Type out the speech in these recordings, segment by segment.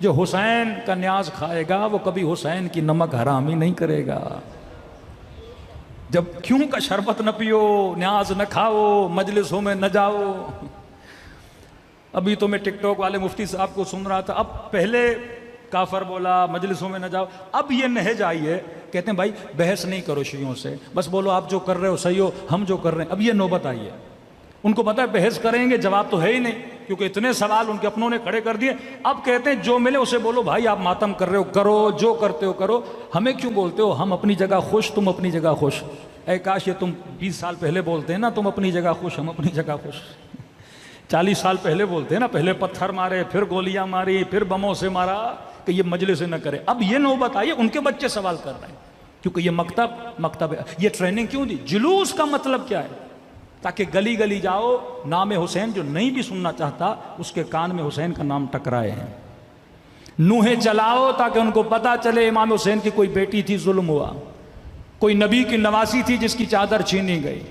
جو حسین کا نیاز کھائے گا وہ کبھی حسین کی نمک حرامی نہیں کرے گا۔ جب کیوں کا شربت نہ پیو، نیاز نہ کھاؤ، مجلسوں میں نہ جاؤ۔ ابھی تو میں ٹک ٹاک والے مفتی صاحب کو سن رہا تھا، اب پہلے کافر بولا، مجلسوں میں نہ جاؤ، اب یہ نہج آئی ہے، کہتے ہیں بھائی بحث نہیں کرو شیعوں سے، بس بولو آپ جو کر رہے ہو صحیح ہو، ہم جو کر رہے ہیں۔ اب یہ نوبت آئی ہے، ان کو پتہ ہے بحث کریں گے جواب تو ہے ہی نہیں، کیونکہ اتنے سوال ان کے اپنوں نے کھڑے کر دیے۔ اب کہتے ہیں جو ملے اسے بولو بھائی آپ ماتم کر رہے ہو کرو، جو کرتے ہو کرو، ہمیں کیوں بولتے ہو؟ ہم اپنی جگہ خوش، تم اپنی جگہ خوش۔ اے کاش یہ تم 20 سال پہلے بولتے ہیں نا، تم اپنی جگہ خوش ہم اپنی جگہ خوش۔ 40 سال پہلے بولتے ہیں نا، پہلے پتھر مارے، پھر گولیاں ماری، پھر بموں سے مارا کہ یہ مجلس نہ کرے۔ اب یہ نوبت آئی ہے، ان کے بچے سوال کر رہے ہیں، کیونکہ یہ مکتب ہے۔ یہ ٹریننگ کیوں دی؟ جلوس کا مطلب کیا ہے؟ تاکہ گلی گلی جاؤ، نام حسین جو نہیں بھی سننا چاہتا اس کے کان میں حسین کا نام ٹکرائے ہیں۔ نوحیں چلاؤ تاکہ ان کو پتا چلے امام حسین کی کوئی بیٹی تھی، ظلم ہوا، کوئی نبی کی نواسی تھی جس کی چادر چھینی گئی،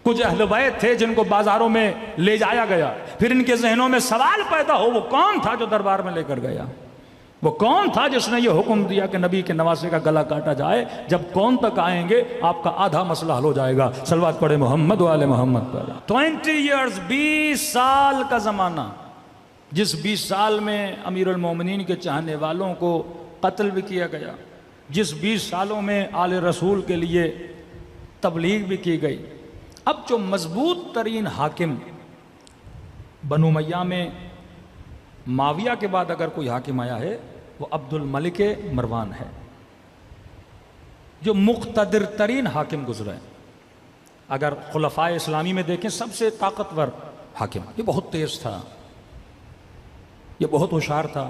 کچھ اہل بیت تھے جن کو بازاروں میں لے جایا گیا، پھر ان کے ذہنوں میں سوال پیدا ہو وہ کون تھا جو دربار میں لے کر گیا، وہ کون تھا جس نے یہ حکم دیا کہ نبی کے نواسے کا گلا کاٹا جائے۔ جب کون تک آئیں گے آپ کا آدھا مسئلہ حل ہو جائے گا۔ صلوات پڑھے محمد و آل محمد پر۔ 20 ایئرز، 20 سال کا زمانہ، جس 20 سال میں امیر المومنین کے چاہنے والوں کو قتل بھی کیا گیا، جس 20 سالوں میں آل رسول کے لیے تبلیغ بھی کی گئی۔ اب جو مضبوط ترین حاکم بنو امیہ میں معاویہ کے بعد اگر کوئی حاکم آیا ہے وہ عبد الملک مروان ہے، جو مقتدر ترین حاکم گزرا ہے۔ اگر خلفائے اسلامی میں دیکھیں سب سے طاقتور حاکم، یہ بہت تیز تھا، یہ بہت ہوشیار تھا۔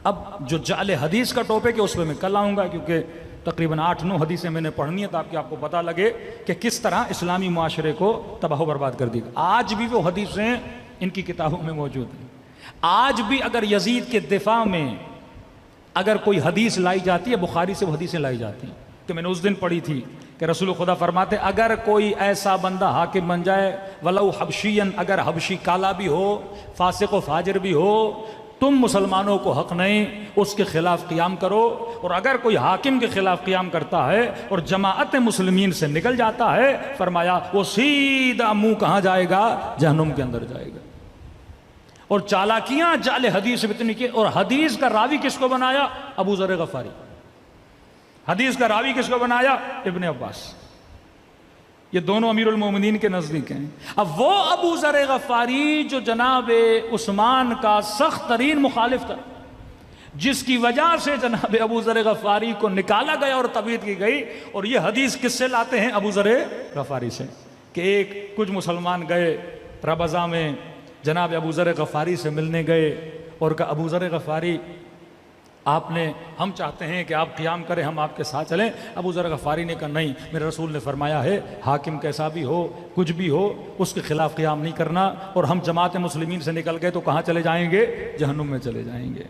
اب جو جعل حدیث کا ٹاپک ہے اس پہ میں کل آؤں گا، کیونکہ تقریباً 8-9 حدیثیں میں نے پڑھنی ہے تاکہ آپ کو پتہ لگے کہ کس طرح اسلامی معاشرے کو تباہ و برباد کر دی۔ آج بھی وہ حدیثیں ان کی کتابوں میں موجود ہیں۔ آج بھی اگر یزید کے دفاع میں اگر کوئی حدیث لائی جاتی ہے، بخاری سے وہ حدیثیں لائی جاتی ہیں کہ میں نے اس دن پڑھی تھی کہ رسول خدا فرماتے اگر کوئی ایسا بندہ حاکم بن جائے ولو حبشین، اگر حبشی کالا بھی ہو، فاسق و فاجر بھی ہو، تم مسلمانوں کو حق نہیں اس کے خلاف قیام کرو، اور اگر کوئی حاکم کے خلاف قیام کرتا ہے اور جماعت مسلمین سے نکل جاتا ہے، فرمایا وہ سیدھا منہ کہاں جائے گا؟ جہنم کے اندر جائے گا۔ اور چالاکیاں جعل حدیث میں اتنی کی، اور حدیث کا راوی کس کو بنایا؟ ابو ذر غفاری۔ حدیث کا راوی کس کو بنایا؟ ابن عباس۔ یہ دونوں امیر المومنین کے نزدیک ہیں۔ اب وہ ابو ذر غفاری جو جناب عثمان کا سخت ترین مخالف تھا، جس کی وجہ سے جناب ابو ذر غفاری کو نکالا گیا اور تبعید کی گئی، اور یہ حدیث کس سے لاتے ہیں؟ ابو ذر غفاری سے، کہ کچھ مسلمان گئے ربضہ میں جناب ابو ذر غفاری سے ملنے گئے اور کہا ابو ذر غفاری ہم چاہتے ہیں کہ آپ قیام کریں، ہم آپ کے ساتھ چلیں۔ ابو ذر غفاری نے کہا نہیں، میرے رسول نے فرمایا ہے حاکم کیسا بھی ہو، کچھ بھی ہو، اس کے خلاف قیام نہیں کرنا، اور ہم جماعت مسلمین سے نکل گئے تو کہاں چلے جائیں گے؟ جہنم میں چلے جائیں گے۔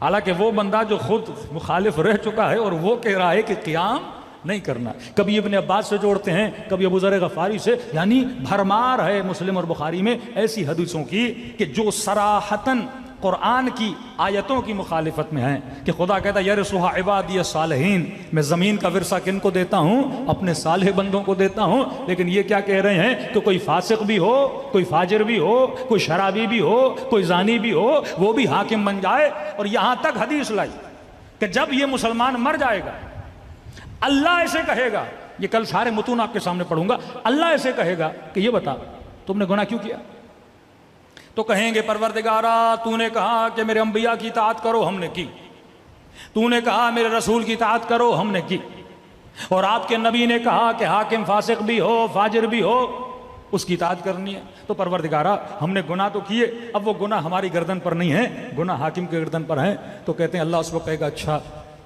حالانکہ وہ بندہ جو خود مخالف رہ چکا ہے اور وہ کہہ رہا ہے کہ قیام نہیں کرنا۔ کبھی ابن عباس سے جوڑتے ہیں، کبھی ابو ذر غفاری سے، یعنی بھرمار ہے مسلم اور بخاری میں ایسی حدیثوں کی کہ جو صراحتاً قرآن کی آیتوں کی مخالفت میں ہیں، کہ خدا کہتا ہے یرثھا عبادی الصالحین، میں زمین کا ورثہ کن کو دیتا ہوں؟ اپنے صالح بندوں کو دیتا ہوں۔ لیکن یہ کیا کہہ رہے ہیں کہ کوئی فاسق بھی ہو، کوئی فاجر بھی ہو، کوئی شرابی بھی ہو، کوئی زانی بھی ہو، وہ بھی حاکم بن جائے۔ اور یہاں تک حدیث لائی کہ جب یہ مسلمان مر جائے گا اللہ ایسے کہے گا، یہ کل سارے متون آپ کے سامنے پڑھوں گا، اللہ ایسے کہے گا کہ یہ بتا تم نے گناہ کیوں کیا؟ تو کہیں گے پروردگارا تو نے کہا کہ میرے انبیاء کی اطاعت کرو، ہم نے کی، تو نے کہا میرے رسول کی اطاعت کرو، ہم نے کی، اور آپ کے نبی نے کہا کہ حاکم فاسق بھی ہو فاجر بھی ہو اس کی اطاعت کرنی ہے، تو پروردگارا ہم نے گناہ تو کیے، اب وہ گناہ ہماری گردن پر نہیں ہے، گناہ حاکم کے گردن پر ہیں۔ تو کہتے ہیں اللہ اس کو کہے گا اچھا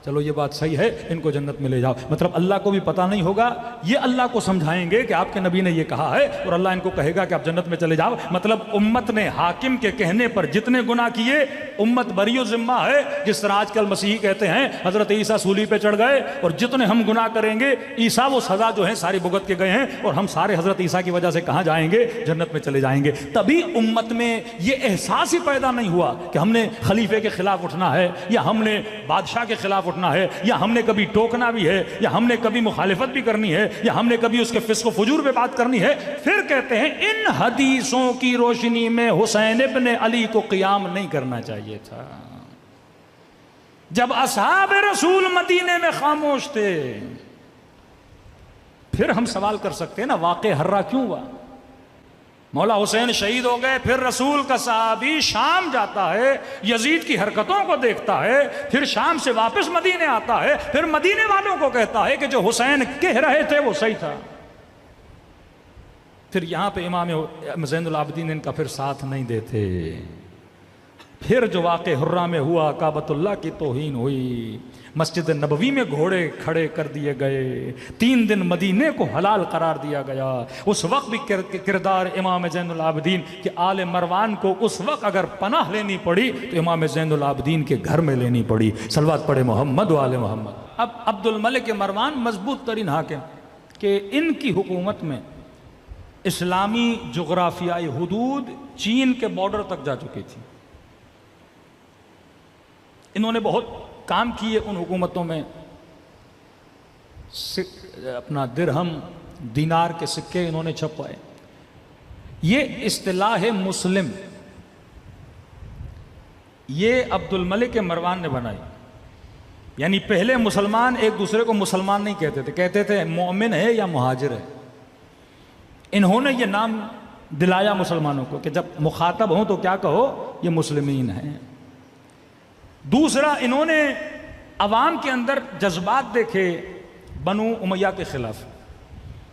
چلو یہ بات صحیح ہے، ان کو جنت میں لے جاؤ۔ مطلب اللہ کو بھی پتہ نہیں ہوگا، یہ اللہ کو سمجھائیں گے کہ آپ کے نبی نے یہ کہا ہے، اور اللہ ان کو کہے گا کہ آپ جنت میں چلے جاؤ۔ مطلب امت نے حاکم کے کہنے پر جتنے گناہ کیے امت بری و ذمہ ہے۔ جس طرح آج کل مسیحی کہتے ہیں حضرت عیسیٰ سولی پہ چڑھ گئے، اور جتنے ہم گناہ کریں گے عیسیٰ وہ سزا جو ہے ساری بھگت کے گئے ہیں، اور ہم سارے حضرت عیسیٰ کی وجہ سے کہاں جائیں گے؟ جنت میں چلے جائیں گے۔ تبھی امت میں یہ احساس ہی پیدا نہیں ہوا کہ ہم نے خلیفے کے خلاف اٹھنا ہے، یا ہم نے بادشاہ کے خلاف اٹھنا ہے، یا ہم نے کبھی ٹوکنا بھی ہے، یا ہم نے کبھی مخالفت بھی کرنی ہے، یا ہم نے کبھی اس کے فسق و فجور پہ بات کرنی ہے۔ پھر کہتے ہیں ان حدیثوں کی روشنی میں حسین ابن علی کو قیام نہیں کرنا چاہیے تھا۔ جب اصحاب رسول مدینے میں خاموش تھے، پھر ہم سوال کر سکتے ہیں نا واقع ہررا کیوں ہوا؟ مولا حسین شہید ہو گئے، پھر رسول کا صحابی شام جاتا ہے، یزید کی حرکتوں کو دیکھتا ہے، پھر شام سے واپس مدینے آتا ہے، پھر مدینے والوں کو کہتا ہے کہ جو حسین کہہ رہے تھے وہ صحیح تھا۔ پھر یہاں پہ امام زین العابدین ان کا پھر ساتھ نہیں دیتے۔ پھر جو واقع حرہ میں ہوا، کعبۃ اللہ کی توہین ہوئی، مسجد نبوی میں گھوڑے کھڑے کر دیے گئے، 3 دن مدینے کو حلال قرار دیا گیا۔ اس وقت بھی کردار امام زین العابدین کہ آل مروان کو اس وقت اگر پناہ لینی پڑی تو امام زین العابدین کے گھر میں لینی پڑی۔ صلوات پڑھے محمد و آل محمد۔ اب عبد الملک مروان مضبوط ترین حاکم کہ ان کی حکومت میں اسلامی جغرافیائی حدود چین کے بارڈر تک جا چکی تھی۔ انہوں نے بہت کام کیے ان حکومتوں میں، اپنا درہم دینار کے سکے انہوں نے چھپوائے۔ یہ اصطلاح مسلم یہ عبد الملک مروان نے بنائی، یعنی پہلے مسلمان ایک دوسرے کو مسلمان نہیں کہتے تھے، کہتے تھے مومن ہے یا مہاجر ہے۔ انہوں نے یہ نام دلایا مسلمانوں کو کہ جب مخاطب ہوں تو کیا کہو، یہ مسلمین ہیں۔ دوسرا، انہوں نے عوام کے اندر جذبات دیکھے بنو امیہ کے خلاف،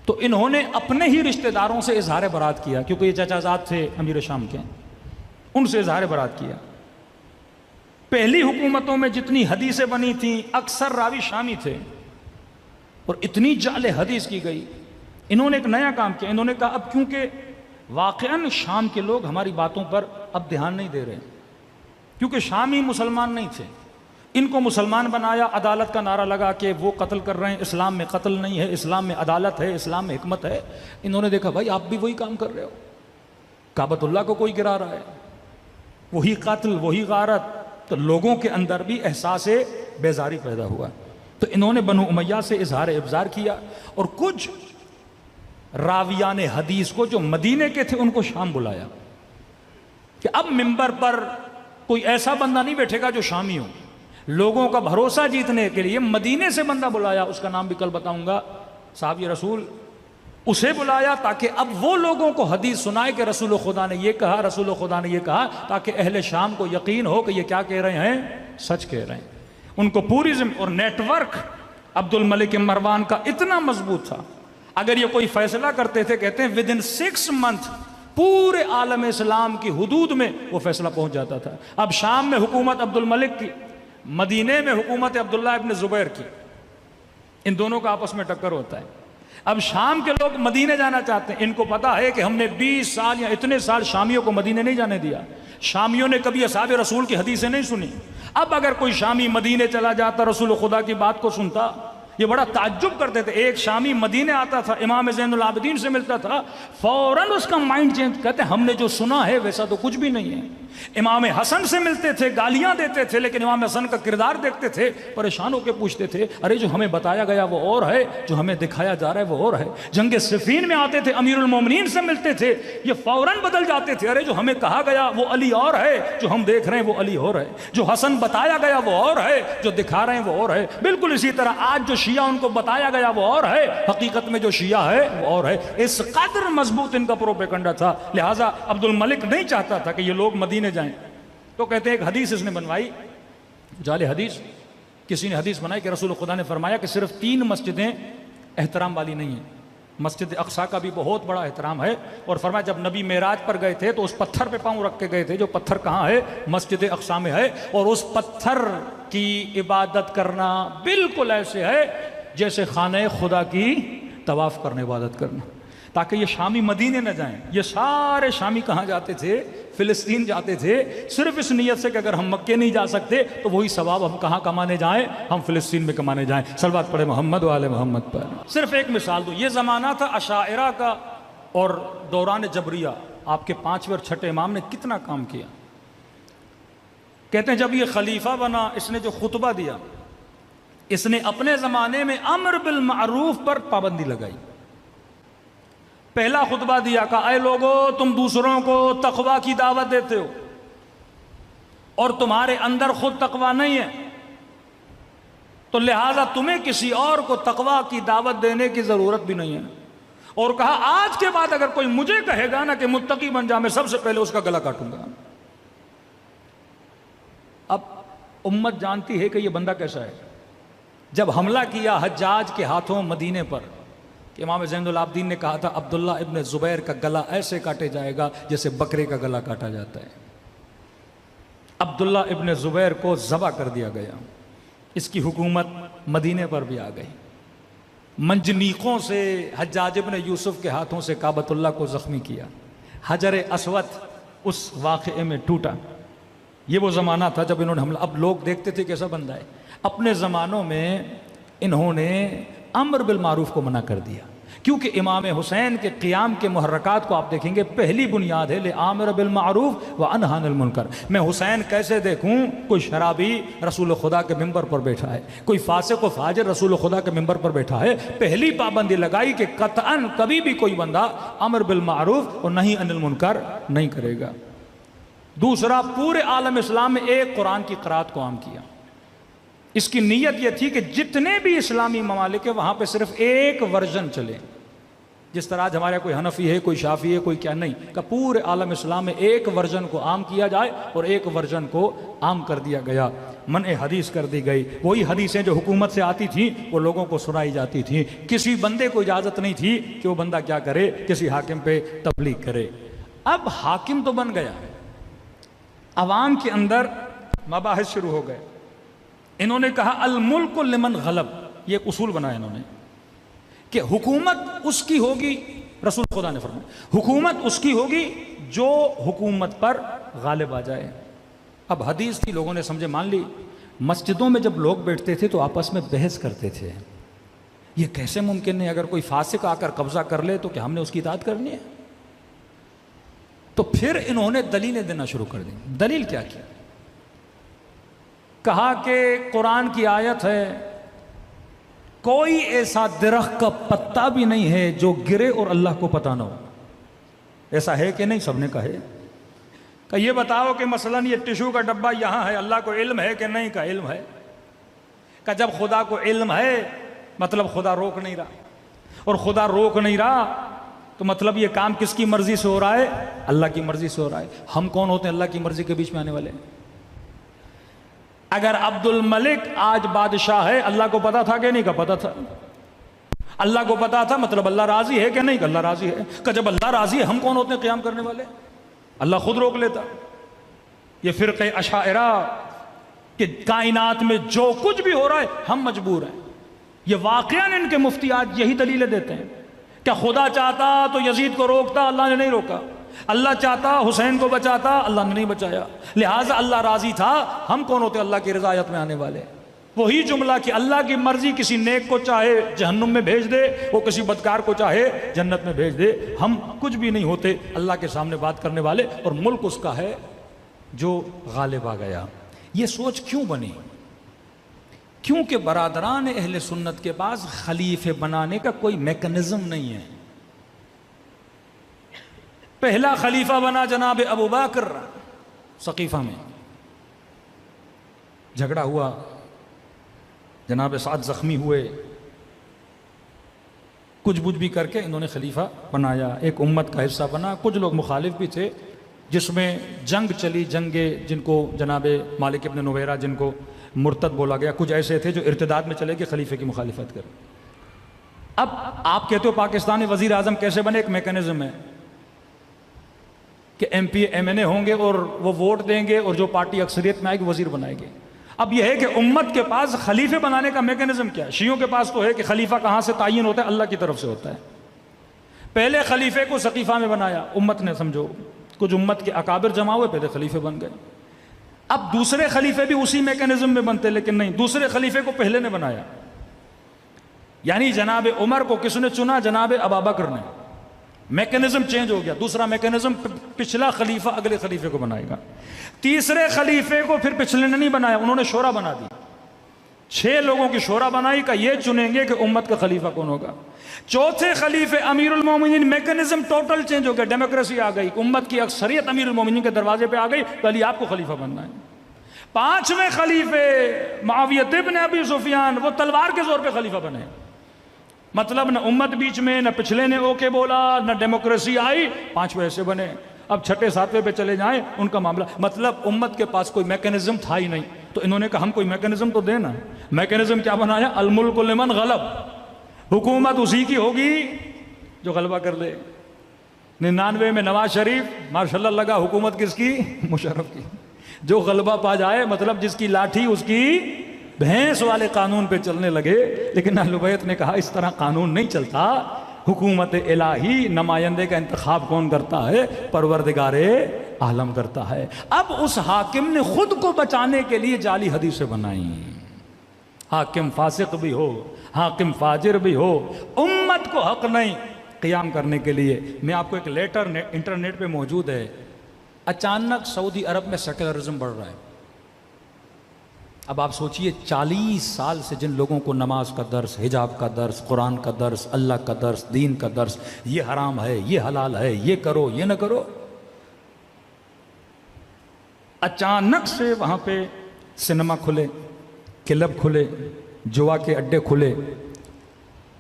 تو انہوں نے اپنے ہی رشتہ داروں سے اظہار برات کیا، کیونکہ یہ چچا زاد تھے امیر شام کے، ان سے اظہار برات کیا۔ پہلی حکومتوں میں جتنی حدیثیں بنی تھیں اکثر راوی شامی تھے، اور اتنی جعل حدیث کی گئی۔ انہوں نے ایک نیا کام کیا، انہوں نے کہا اب کیونکہ واقعاً شام کے لوگ ہماری باتوں پر اب دھیان نہیں دے رہے، کیونکہ شامی مسلمان نہیں تھے، ان کو مسلمان بنایا، عدالت کا نعرہ لگا کہ وہ قتل کر رہے ہیں، اسلام میں قتل نہیں ہے، اسلام میں عدالت ہے، اسلام میں حکمت ہے۔ انہوں نے دیکھا بھائی آپ بھی وہی کام کر رہے ہو، کعبۃ اللہ کو کوئی گرا رہا ہے، وہی قتل وہی غارت، تو لوگوں کے اندر بھی احساس بیزاری پیدا ہوا۔ تو انہوں نے بنو امیہ سے اظہار ابزار کیا، اور کچھ راویان حدیث کو جو مدینے کے تھے ان کو شام بلایا کہ اب منبر پر کوئی ایسا بندہ نہیں بیٹھے گا جو شامی ہو۔ لوگوں کا بھروسہ جیتنے کے لیے مدینے سے بندہ بلایا، اس کا نام بھی کل بتاؤں گا، صحابی رسول، اسے بلایا تاکہ اب وہ لوگوں کو حدیث سنائے کہ رسول خدا نے یہ کہا، رسول خدا نے یہ کہا، تاکہ اہل شام کو یقین ہو کہ یہ کیا کہہ رہے ہیں، سچ کہہ رہے ہیں۔ ان کو پوری اور نیٹ ورک عبد الملک مروان کا اتنا مضبوط تھا، اگر یہ کوئی فیصلہ کرتے تھے کہتے ہیں ودن 6 منتھ پورے عالم اسلام کی حدود میں وہ فیصلہ پہنچ جاتا تھا۔ اب شام میں حکومت عبد الملک کی، مدینے میں حکومت عبداللہ ابن زبیر کی، ان دونوں کا آپس میں ٹکر ہوتا ہے۔ اب شام کے لوگ مدینے جانا چاہتے ہیں، ان کو پتا ہے کہ ہم نے 20 سال یا اتنے سال شامیوں کو مدینے نہیں جانے دیا، شامیوں نے کبھی اصحاب رسول کی حدیثیں نہیں سنی۔ اب اگر کوئی شامی مدینے چلا جاتا، رسول خدا کی بات کو سنتا، یہ بڑا تعجب کرتے تھے۔ ایک شامی مدینے آتا تھا، امام زین العابدین سے ملتا تھا، فوراً اس کا مائنڈ چینج، کہتے ہیں ہم نے جو سنا ہے ویسا تو کچھ بھی نہیں ہے۔ امام حسن سے ملتے تھے، گالیاں دیتے تھے، لیکن امام حسن کا کردار دیکھتے تھے، پریشان ہو کے پوچھتے تھے ارے جو ہمیں بتایا گیا وہ اور ہے، جو ہمیں دکھایا جا رہا ہے وہ اور ہے۔ جنگ صفین میں آتے تھے، امیر المومنین سے ملتے تھے، یہ فوراً بدل جاتے تھے، ارے جو ہمیں کہا گیا وہ علی اور ہے، جو ہم دیکھ رہے ہیں وہ علی اور ہے، جو حسن بتایا گیا وہ اور ہے، جو دکھا رہے ہیں وہ اور ہے۔ بالکل اسی طرح آج جو شیعہ ان کو بتایا گیا وہ اور ہے، حقیقت میں جو شیعہ ہے وہ اور ہے۔ اس قدر مضبوط ان کا پروپیگنڈا تھا، لہٰذا عبد الملک نہیں چاہتا تھا کہ یہ لوگ مدینے جائیں۔ تو کہتے ہیں ایک حدیث اس نے بنوائی، جعلی حدیث، کسی نے حدیث بنائی کہ رسول خدا نے فرمایا کہ صرف 3 مسجدیں احترام والی نہیں ہیں، مسجد اقصیٰ کا بھی بہت بڑا احترام ہے، اور فرمایا جب نبی معراج پر گئے تھے تو اس پتھر پہ پاؤں رکھ کے گئے تھے، جو پتھر کہاں ہے؟ مسجد اقصیٰ میں ہے، اور اس پتھر کی عبادت کرنا بالکل ایسے ہے جیسے خانہ خدا کی طواف کرنے عبادت کرنا، تاکہ یہ شامی مدینے نہ جائیں۔ یہ سارے شامی کہاں جاتے تھے؟ فلسطین جاتے تھے، صرف اس نیت سے کہ اگر ہم مکے نہیں جا سکتے تو وہی ثواب ہم کہاں کمانے جائیں؟ ہم فلسطین میں کمانے جائیں۔ صلوات پڑھے محمد و آل محمد پر۔ صرف ایک مثال دو، یہ زمانہ تھا اشاعرہ کا اور دوران جبریہ، آپ کے 5ویں اور 6 امام نے کتنا کام کیا۔ کہتے ہیں جب یہ خلیفہ بنا، اس نے جو خطبہ دیا، اس نے اپنے زمانے میں امر بالمعروف پر پابندی لگائی۔ پہلا خطبہ دیا، کہا اے لوگو تم دوسروں کو تقوی کی دعوت دیتے ہو اور تمہارے اندر خود تقوی نہیں ہے، تو لہٰذا تمہیں کسی اور کو تقوی کی دعوت دینے کی ضرورت بھی نہیں ہے، اور کہا آج کے بعد اگر کوئی مجھے کہے گا نا کہ متقی بن جا، میں سب سے پہلے اس کا گلا کاٹوں گا۔ اب امت جانتی ہے کہ یہ بندہ کیسا ہے۔ جب حملہ کیا حجاج کے ہاتھوں مدینے پر، کہ امام زین العابدین نے کہا تھا عبداللہ ابن زبیر کا گلا ایسے کاٹے جائے گا جیسے بکرے کا گلا کاٹا جاتا ہے۔ عبداللہ ابن زبیر کو ذبح کر دیا گیا، اس کی حکومت مدینے پر بھی آ گئی۔ منجنیقوں سے حجاج ابن یوسف کے ہاتھوں سے کعبۃ اللہ کو زخمی کیا، حجر اسود اس واقعے میں ٹوٹا۔ یہ وہ زمانہ تھا جب انہوں نے حملہ، اب لوگ دیکھتے تھے کیسا بندہ ہے۔ اپنے زمانوں میں انہوں نے امر بالمعروف کو منع کر دیا، کیونکہ امام حسین کے قیام کے محرکات کو آپ دیکھیں گے، پہلی بنیاد ہے لِآمِرَ بِالْمَعْرُوفِ وَأَنْهَى عَنِ الْمُنْكَرِ۔ میں حسین کیسے دیکھوں؟ کوئی شرابی رسول خدا کے ممبر پر بیٹھا ہے، کوئی فاسق و فاجر رسول خدا کے ممبر پر بیٹھا ہے، پہلی پابندی لگائی کہ قطعاً کبھی بھی کوئی بندہ امر بالمعروف اور نہی عن المنکر نہیں کرے گا۔ دوسرا، پورے عالم اسلام میں ایک قرآن کی قرأت کو عام کیا۔ اس کی نیت یہ تھی کہ جتنے بھی اسلامی ممالک ہیں وہاں پہ صرف ایک ورژن چلے، جس طرح آج ہمارے کوئی حنفی ہے، کوئی شافعی ہے، کوئی کیا نہیں، کہ پورے عالم اسلام میں ایک ورژن کو عام کیا جائے، اور ایک ورژن کو عام کر دیا گیا۔ منع حدیث کر دی گئی، وہی حدیثیں جو حکومت سے آتی تھیں وہ لوگوں کو سنائی جاتی تھیں، کسی بندے کو اجازت نہیں تھی کہ وہ بندہ کیا کرے، کسی حاکم پہ تبلیغ کرے۔ اب حاکم تو بن گیا، عوام کے اندر مباحث شروع ہو گئے۔ انہوں نے کہا الملک لمن غلب، یہ ایک اصول بنایا انہوں نے کہ حکومت اس کی ہوگی، رسول خدا نے فرمایا حکومت اس کی ہوگی جو حکومت پر غالب آ جائے۔ اب حدیث تھی، لوگوں نے سمجھے مان لی۔ مسجدوں میں جب لوگ بیٹھتے تھے تو آپس میں بحث کرتے تھے، یہ کیسے ممکن ہے، اگر کوئی فاسق آ کر قبضہ کر لے تو کیا ہم نے اس کی اطاعت کرنی ہے؟ تو پھر انہوں نے دلیلیں دینا شروع کر دی۔ دلیل کیا کی؟ کہا کہ قرآن کی آیت ہے، کوئی ایسا درخت کا پتا بھی نہیں ہے جو گرے اور اللہ کو پتہ نہ ہو۔ ایسا ہے کہ نہیں؟ سب نے کہے کہ یہ بتاؤ کہ مثلا یہ ٹشو کا ڈبہ یہاں ہے، اللہ کو علم ہے کہ نہیں؟ کا علم ہے۔ کہ جب خدا کو علم ہے مطلب خدا روک نہیں رہا، اور خدا روک نہیں رہا تو مطلب یہ کام کس کی مرضی سے ہو رہا ہے؟ اللہ کی مرضی سے ہو رہا ہے۔ ہم کون ہوتے ہیں اللہ کی مرضی کے بیچ میں آنے والے؟ اگر عبد الملک آج بادشاہ ہے، اللہ کو پتا تھا کہ نہیں؟ کا پتا تھا۔ اللہ کو پتا تھا مطلب اللہ راضی ہے کہ نہیں؟ کہ اللہ راضی ہے۔ کہ جب اللہ راضی ہے ہم کون ہوتے ہیں قیام کرنے والے؟ اللہ خود روک لیتا۔ یہ فرقہ اشاعرہ کہ کائنات میں جو کچھ بھی ہو رہا ہے ہم مجبور ہیں، یہ واقعاً ان کے مفتی آج یہی دلیلیں دیتے ہیں۔ کیا خدا چاہتا تو یزید کو روکتا؟ اللہ نے نہیں روکا۔ اللہ چاہتا حسین کو بچاتا؟ اللہ نے نہیں بچایا۔ لہٰذا اللہ راضی تھا، ہم کون ہوتے اللہ کی رضایت میں آنے والے؟ وہی جملہ کہ اللہ کی مرضی کسی نیک کو چاہے جہنم میں بھیج دے، وہ کسی بدکار کو چاہے جنت میں بھیج دے۔ ہم کچھ بھی نہیں ہوتے اللہ کے سامنے بات کرنے والے، اور ملک اس کا ہے جو غالب آ گیا۔ یہ سوچ کیوں بنی؟ کیونکہ برادران اہل سنت کے پاس خلیفے بنانے کا کوئی میکنزم نہیں ہے۔ پہلا خلیفہ بنا جناب ابو بکر، سقیفہ میں جھگڑا ہوا، جناب سعد زخمی ہوئے، کچھ بجھ بھی کر کے انہوں نے خلیفہ بنایا، ایک امت کا حصہ بنا۔ کچھ لوگ مخالف بھی تھے، جس میں جنگ چلی، جنگیں جن کو جناب مالک ابن نویرہ جن کو مرتد بولا گیا، کچھ ایسے تھے جو ارتداد میں چلے کہ خلیفے کی مخالفت کریں۔ اب آپ کہتے ہو پاکستانی وزیر اعظم کیسے بنے؟ ایک میکینزم ہے کہ ایم پی ایم این اے ہوں گے اور وہ ووٹ دیں گے اور جو پارٹی اکثریت میں آئے گی وزیر بنائے گے. اب یہ ہے کہ امت کے پاس خلیفے بنانے کا میکینزم کیا ہے؟ شیعوں کے پاس تو ہے کہ خلیفہ کہاں سے تعین ہوتا ہے؟ اللہ کی طرف سے ہوتا ہے. پہلے خلیفے کو سقیفہ میں بنایا امت نے، سمجھو کچھ امت کے اکابر جمع ہوئے، پہلے خلیفے بن گئے. اب دوسرے خلیفے بھی اسی میکینزم میں بنتے، لیکن نہیں، دوسرے خلیفے کو پہلے نے بنایا. یعنی جناب عمر کو کس نے چنا؟ جناب ابابکر نے. میکینزم چینج ہو گیا، دوسرا میکینزم پچھلا خلیفہ اگلے خلیفے کو بنائے گا. تیسرے خلیفے کو پھر پچھلے نے نہیں بنایا، انہوں نے شورا بنا دی. 6 لوگوں کی شورا بنائی کا یہ چنیں گے کہ امت کا خلیفہ کون ہوگا. چوتھے خلیفے امیر المومنین، میکینزم ٹوٹل چینج ہو گیا، ڈیموکریسی آ گئی، امت کی اکثریت امیر المومنین کے دروازے پہ آ گئی، تو علی آپ کو خلیفہ بننا ہے. 5ویں خلیفے معاویہ ابن ابی سفیان، وہ تلوار کے زور پہ خلیفہ بنے. مطلب نہ امت بیچ میں، نہ پچھلے نے اوکے بولا، نہ ڈیموکریسی آئی، 5ویں ایسے بنے. اب 6 7ویں پہ چلے جائیں ان کا معاملہ. مطلب امت کے پاس کوئی میکینزم تھا ہی نہیں، تو انہوں نے کہا ہم کوئی میکینزم تو دینا. میکینزم کیا بنایا؟ الملک لمن غلب، حکومت اسی کی ہوگی جو غلبہ کر لے. 99 میں نواز شریف ماشاءاللہ لگا، حکومت کس کی؟ مشرف کی. جو غلبہ پا جائے، مطلب جس کی لاٹھی اس کی بھینس والے قانون پہ چلنے لگے. لیکن اہل بیت نے کہا اس طرح قانون نہیں چلتا. حکومت الہی نمائندے کا انتخاب کون کرتا ہے؟ پروردگار عالم کرتا ہے. اب اس حاکم نے خود کو بچانے کے لیے جعلی حدیثیں بنائیں. حاکم فاسق بھی ہو، حاکم فاجر بھی ہو، امت کو حق نہیں قیام کرنے کے لیے. میں آپ کو ایک لیٹر انٹرنیٹ پہ موجود ہے. اچانک سعودی عرب میں سیکولرزم بڑھ رہا ہے. اب آپ سوچئے 40 سال سے جن لوگوں کو نماز کا درس، حجاب کا درس، قرآن کا درس، اللہ کا درس، دین کا درس، یہ حرام ہے، یہ حلال ہے، یہ کرو، یہ نہ کرو، اچانک سے وہاں پہ سنیما کھلے، کلب کھلے، جوا کے اڈے کھلے.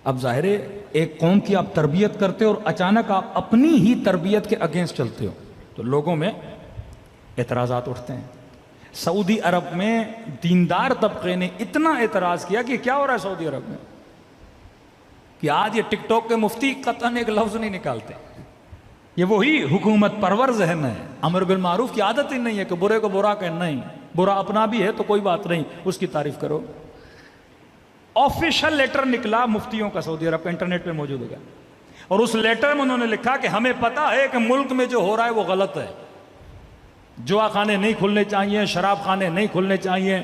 اب ظاہر ہے ایک قوم کی آپ تربیت کرتے ہو اور اچانک آپ اپنی ہی تربیت کے اگینسٹ چلتے ہو، تو لوگوں میں اعتراضات اٹھتے ہیں. سعودی عرب میں دیندار طبقے نے اتنا اعتراض کیا کہ کیا ہو رہا ہے سعودی عرب میں، کہ آج یہ ٹک ٹاک کے مفتی قطعاً ایک لفظ نہیں نکالتے. یہ وہی حکومت پرور ذہن ہے، امر بالمعروف کی عادت ہی نہیں ہے کہ برے کو برا کہنا، نہیں، برا اپنا بھی ہے تو کوئی بات نہیں، اس کی تعریف کرو. آفیشل لیٹر نکلا مفتیوں کا سعودی عرب کا، انٹرنیٹ پہ موجود ہوگا، اور اس لیٹر میں انہوں نے لکھا کہ ہمیں پتا ہے کہ ملک میں جو ہو رہا ہے وہ غلط ہے. جوا خانے نہیں کھلنے چاہیے، شراب خانے نہیں کھلنے چاہیے،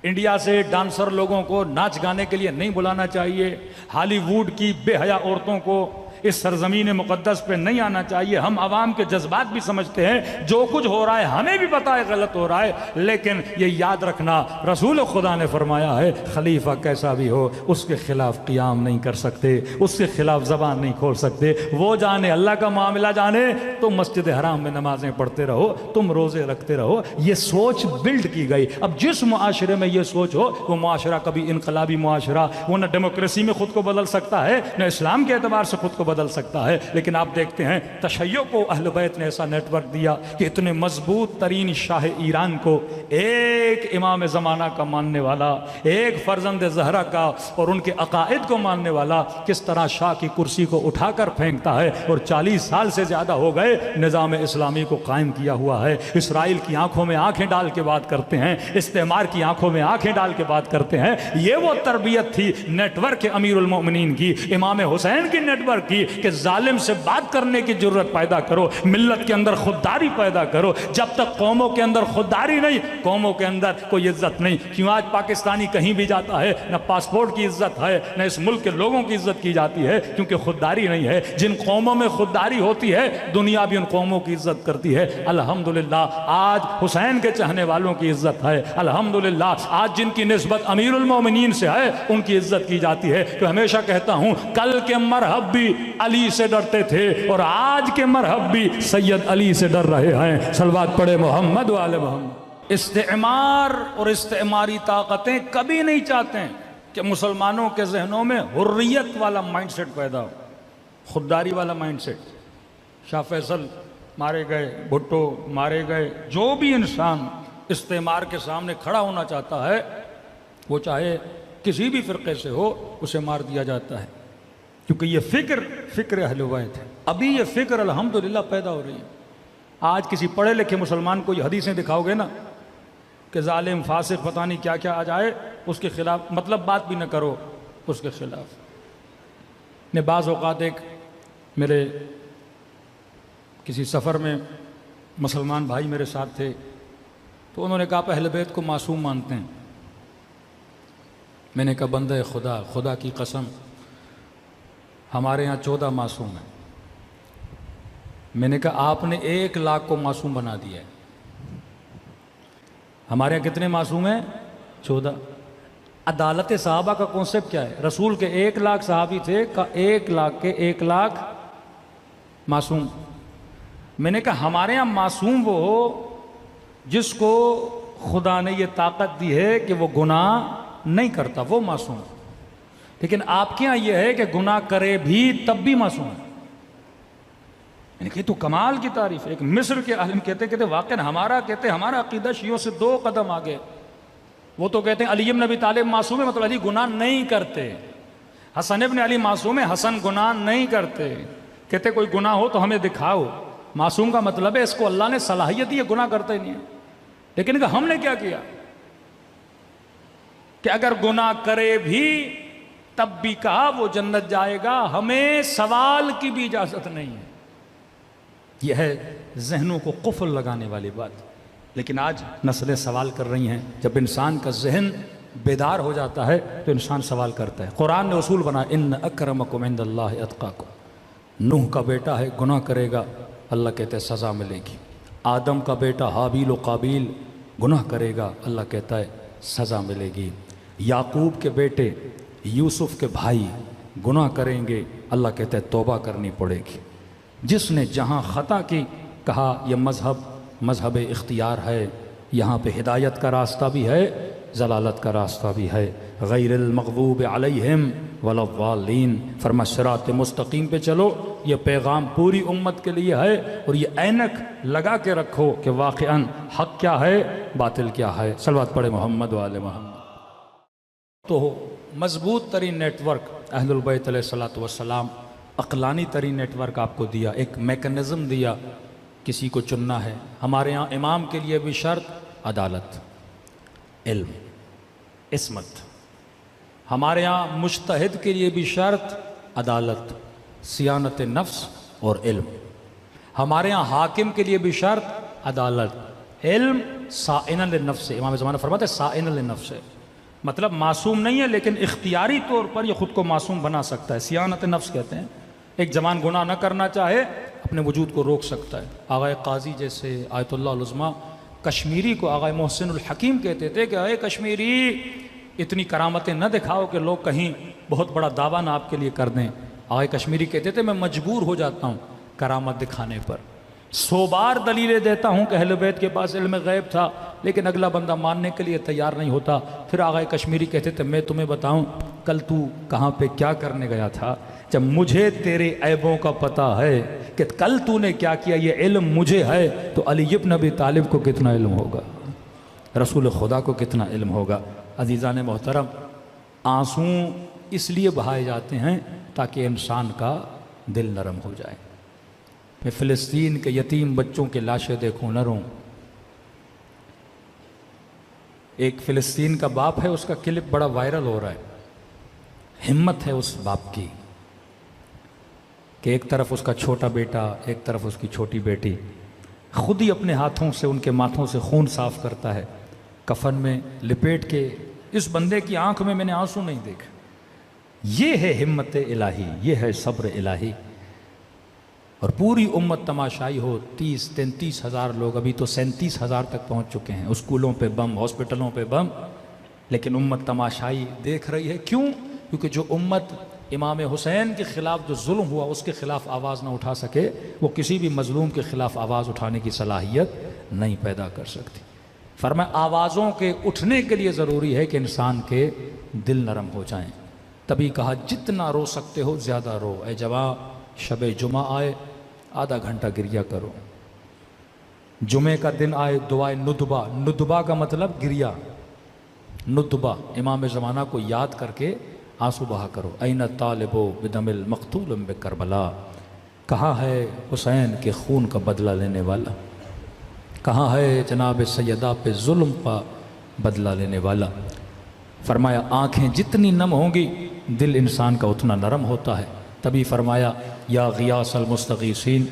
انڈیا سے ڈانسر لوگوں کو ناچ گانے کے لیے نہیں بلانا چاہیے، ہالی ووڈ کی بے حیا عورتوں کو اس سرزمین مقدس پہ نہیں آنا چاہیے. ہم عوام کے جذبات بھی سمجھتے ہیں، جو کچھ ہو رہا ہے ہمیں بھی پتا ہے غلط ہو رہا ہے، لیکن یہ یاد رکھنا رسول خدا نے فرمایا ہے خلیفہ کیسا بھی ہو اس کے خلاف قیام نہیں کر سکتے، اس کے خلاف زبان نہیں کھول سکتے. وہ جانے، اللہ کا معاملہ جانے، تم مسجد حرام میں نمازیں پڑھتے رہو، تم روزے رکھتے رہو. یہ سوچ بلڈ کی گئی. اب جس معاشرے میں یہ سوچ ہو وہ معاشرہ کبھی انقلابی معاشرہ، وہ نہ ڈیموکریسی میں خود کو بدل سکتا ہے، نہ اسلام کے اعتبار سے خود کو بدل سکتا ہے. لیکن آپ دیکھتے ہیں تشیع کو اہل بیت نے ایسا نیٹ ورک دیا کہ اتنے مضبوط ترین شاہ ایران کو ایک امام زمانہ کا ماننے والا، ایک فرزند زہرا کا اور ان کے عقائد کو ماننے والا کس طرح شاہ کی کرسی کو اٹھا کر پھینکتا ہے. اور 40 سال سے زیادہ ہو گئے نظام اسلامی کو قائم کیا ہوا ہے. اسرائیل کی آنکھوں میں آنکھیں ڈال کے بات کرتے ہیں، استعمار کی آنکھوں میں آنکھیں ڈال کے بات کرتے ہیں. یہ وہ تربیت تھی نیٹ ورک امیر المؤمنین کی، امام حسین کی نیٹ ورک کی، کہ ظالم سے بات کرنے کی جرت پیدا کرو، ملت کے اندر خودداری پیدا کرو. جب تک قوموں کے اندر خودداری نہیں، قوموں کے اندر کوئی عزت نہیں. کیوں آج پاکستانی کہیں بھی جاتا ہے نہ پاسپورٹ کی عزت ہے، نہ اس ملک کے لوگوں کی عزت کی جاتی ہے، کیونکہ خودداری نہیں ہے. جن قوموں میں خودداری ہوتی ہے دنیا بھی ان قوموں کی عزت کرتی ہے. الحمدللہ آج حسین کے چاہنے والوں کی عزت ہے. الحمدللہ آج جن کی نسبت امیر المومنین سے ہے ان کی عزت کی جاتی ہے. تو ہمیشہ کہتا ہوں کل کے مرحب بھی علی سے ڈرتے تھے اور آج کے مرحب بھی سید علی سے ڈر رہے ہیں. صلوات پڑھے محمد و آل محمد. استعمار اور استعماری طاقتیں کبھی نہیں چاہتے ہیں کہ مسلمانوں کے ذہنوں میں حریت والا مائنڈ سیٹ پیدا ہو، خودداری والا مائنڈ سیٹ. شاہ فیصل مارے گئے، بھٹو مارے گئے. جو بھی انسان استعمار کے سامنے کھڑا ہونا چاہتا ہے وہ چاہے کسی بھی فرقے سے ہو اسے مار دیا جاتا ہے. کیونکہ یہ فکر اہل بیت ہے. ابھی یہ فکر الحمدللہ پیدا ہو رہی ہے. آج کسی پڑھے لکھے مسلمان کو یہ حدیثیں دکھاؤ گے نا کہ ظالم فاسق پتہ نہیں کیا کیا آ جائے، اس کے خلاف مطلب بات بھی نہ کرو اس کے خلاف. نے بعض اوقات ایک میرے کسی سفر میں مسلمان بھائی میرے ساتھ تھے، تو انہوں نے کہا آپ اہل بیت کو معصوم مانتے ہیں. میں نے کہا بندہ خدا کی قسم ہمارے یہاں 14 معصوم ہیں. میں نے کہا آپ نے 1 لاکھ کو معصوم بنا دیا ہے. ہمارے یہاں کتنے معصوم ہیں؟ 14. عدالت صحابہ کا کانسیپٹ کیا ہے؟ رسول کے 1 لاکھ صحابی تھے، کا 1 لاکھ کے 1 لاکھ معصوم. میں نے کہا ہمارے یہاں معصوم وہ ہو جس کو خدا نے یہ طاقت دی ہے کہ وہ گناہ نہیں کرتا، وہ معصوم. لیکن آپ کے یہاں یہ ہے کہ گناہ کرے بھی تب بھی معصوم ہے. یعنی کہ تو کمال کی تعریف ہے. ایک مصر کے عالم کہتے واقعا ہمارا عقیدہ شیعوں سے 2 قدم آگے. وہ تو کہتے ہیں علی بن ابی طالب معصوم ہے، مطلب علی گناہ نہیں کرتے. حسن ابن علی معصوم ہے، حسن گناہ نہیں کرتے. کہتے کوئی گناہ ہو تو ہمیں دکھاؤ. معصوم کا مطلب ہے اس کو اللہ نے صلاحیت دی ہے، گناہ کرتے ہی نہیں ہے. لیکن ہم نے کیا کیا کہ اگر گناہ کرے بھی تب بھی کہا وہ جنت جائے گا، ہمیں سوال کی بھی اجازت نہیں ہے. یہ ہے ذہنوں کو قفل لگانے والی بات. لیکن آج نسلیں سوال کر رہی ہیں. جب انسان کا ذہن بیدار ہو جاتا ہے تو انسان سوال کرتا ہے. قرآن نے اصول بنا ان اکرمکم عند اللہ اتقاکم. نوح کا بیٹا ہے، گناہ کرے گا، اللہ کہتا ہے سزا ملے گی. آدم کا بیٹا حابیل و قابیل گناہ کرے گا، اللہ کہتا ہے سزا ملے گی. یعقوب کے بیٹے یوسف کے بھائی گناہ کریں گے، اللہ کہتا ہے توبہ کرنی پڑے گی. جس نے جہاں خطا کی کہا یہ مذہب اختیار ہے، یہاں پہ ہدایت کا راستہ بھی ہے، ضلالت کا راستہ بھی ہے. غیر المغضوب علیہم ولا الضالین، فرما صراط مستقیم پہ چلو. یہ پیغام پوری امت کے لیے ہے، اور یہ اینک لگا کے رکھو کہ واقعاً حق کیا ہے، باطل کیا ہے. صلوات پڑھے محمد و آل محمد. تو مضبوط ترین نیٹ ورک اہل البیت علیہ الصلوۃ والسلام، عقلانی ترین نیٹ ورک آپ کو دیا، ایک میکنزم دیا. کسی کو چننا ہے، ہمارے ہاں امام کے لیے بھی شرط عدالت، علم، عصمت. ہمارے ہاں مجتہد کے لیے بھی شرط عدالت، صیانت نفس اور علم. ہمارے ہاں حاکم کے لیے بھی شرط عدالت، علم، صائنا للنفس. امام زمانہ فرماتے ہیں صائنا للنفس، مطلب معصوم نہیں ہے لیکن اختیاری طور پر یہ خود کو معصوم بنا سکتا ہے. صیانت نفس کہتے ہیں ایک جوان گناہ نہ کرنا چاہے اپنے وجود کو روک سکتا ہے. آغا قاضی جیسے آیت اللہ العظمیٰ کشمیری کو آغا محسن الحکیم کہتے تھے کہ اے کشمیری اتنی کرامتیں نہ دکھاؤ کہ لوگ کہیں بہت بڑا دعویٰ نہ آپ کے لیے کر دیں. آغا کشمیری کہتے تھے میں مجبور ہو جاتا ہوں کرامت دکھانے پر. 100 بار دلیلیں دیتا ہوں کہ اہل بیت کے پاس علم غیب تھا، لیکن اگلا بندہ ماننے کے لیے تیار نہیں ہوتا. پھر آغا کشمیری کہتے تھے میں تمہیں بتاؤں کل تو کہاں پہ کیا کرنے گیا تھا. جب مجھے تیرے عیبوں کا پتہ ہے کہ کل تو نے کیا کیا، یہ علم مجھے ہے، تو علی بن ابی طالب کو کتنا علم ہوگا، رسول خدا کو کتنا علم ہوگا. عزیزان محترم، آنسو اس لیے بہائے جاتے ہیں تاکہ انسان کا دل نرم ہو جائے. میں فلسطین کے یتیم بچوں کے لاشیں دیکھوں نہ روں. ایک فلسطین کا باپ ہے، اس کا کلپ بڑا وائرل ہو رہا ہے. ہمت ہے اس باپ کی کہ ایک طرف اس کا چھوٹا بیٹا، ایک طرف اس کی چھوٹی بیٹی، خود ہی اپنے ہاتھوں سے ان کے ماتھوں سے خون صاف کرتا ہے، کفن میں لپیٹ کے. اس بندے کی آنکھ میں نے آنسو نہیں دیکھا. یہ ہے ہمت الہی، یہ ہے صبر الہی. اور پوری امت تماشائی ہو. 30-33 ہزار لوگ، ابھی تو 37 ہزار تک پہنچ چکے ہیں. اسکولوں پہ بم، ہاسپٹلوں پہ بم، لیکن امت تماشائی دیکھ رہی ہے. کیوں؟ کیونکہ جو امت امام حسین کے خلاف جو ظلم ہوا اس کے خلاف آواز نہ اٹھا سکے، وہ کسی بھی مظلوم کے خلاف آواز اٹھانے کی صلاحیت نہیں پیدا کر سکتی. فرمایا آوازوں کے اٹھنے کے لیے ضروری ہے کہ انسان کے دل نرم ہو جائیں. تبھی کہا جتنا رو سکتے ہو زیادہ رو. اے جوان، شب جمعہ آئے آدھا گھنٹہ گریہ کرو. جمعے کا دن آئے دعائے ندبہ. ندبہ کا مطلب گریہ. ندبہ امام زمانہ کو یاد کر کے آنسو بہا کرو. این الطالب بدم المقتول بکربلا، کہاں ہے حسین کے خون کا بدلہ لینے والا؟ کہاں ہے جناب سیدہ پہ ظلم کا بدلہ لینے والا؟ فرمایا آنکھیں جتنی نم ہوں گی دل انسان کا اتنا نرم ہوتا ہے. تبھی فرمایا یا غیاث المستغیثین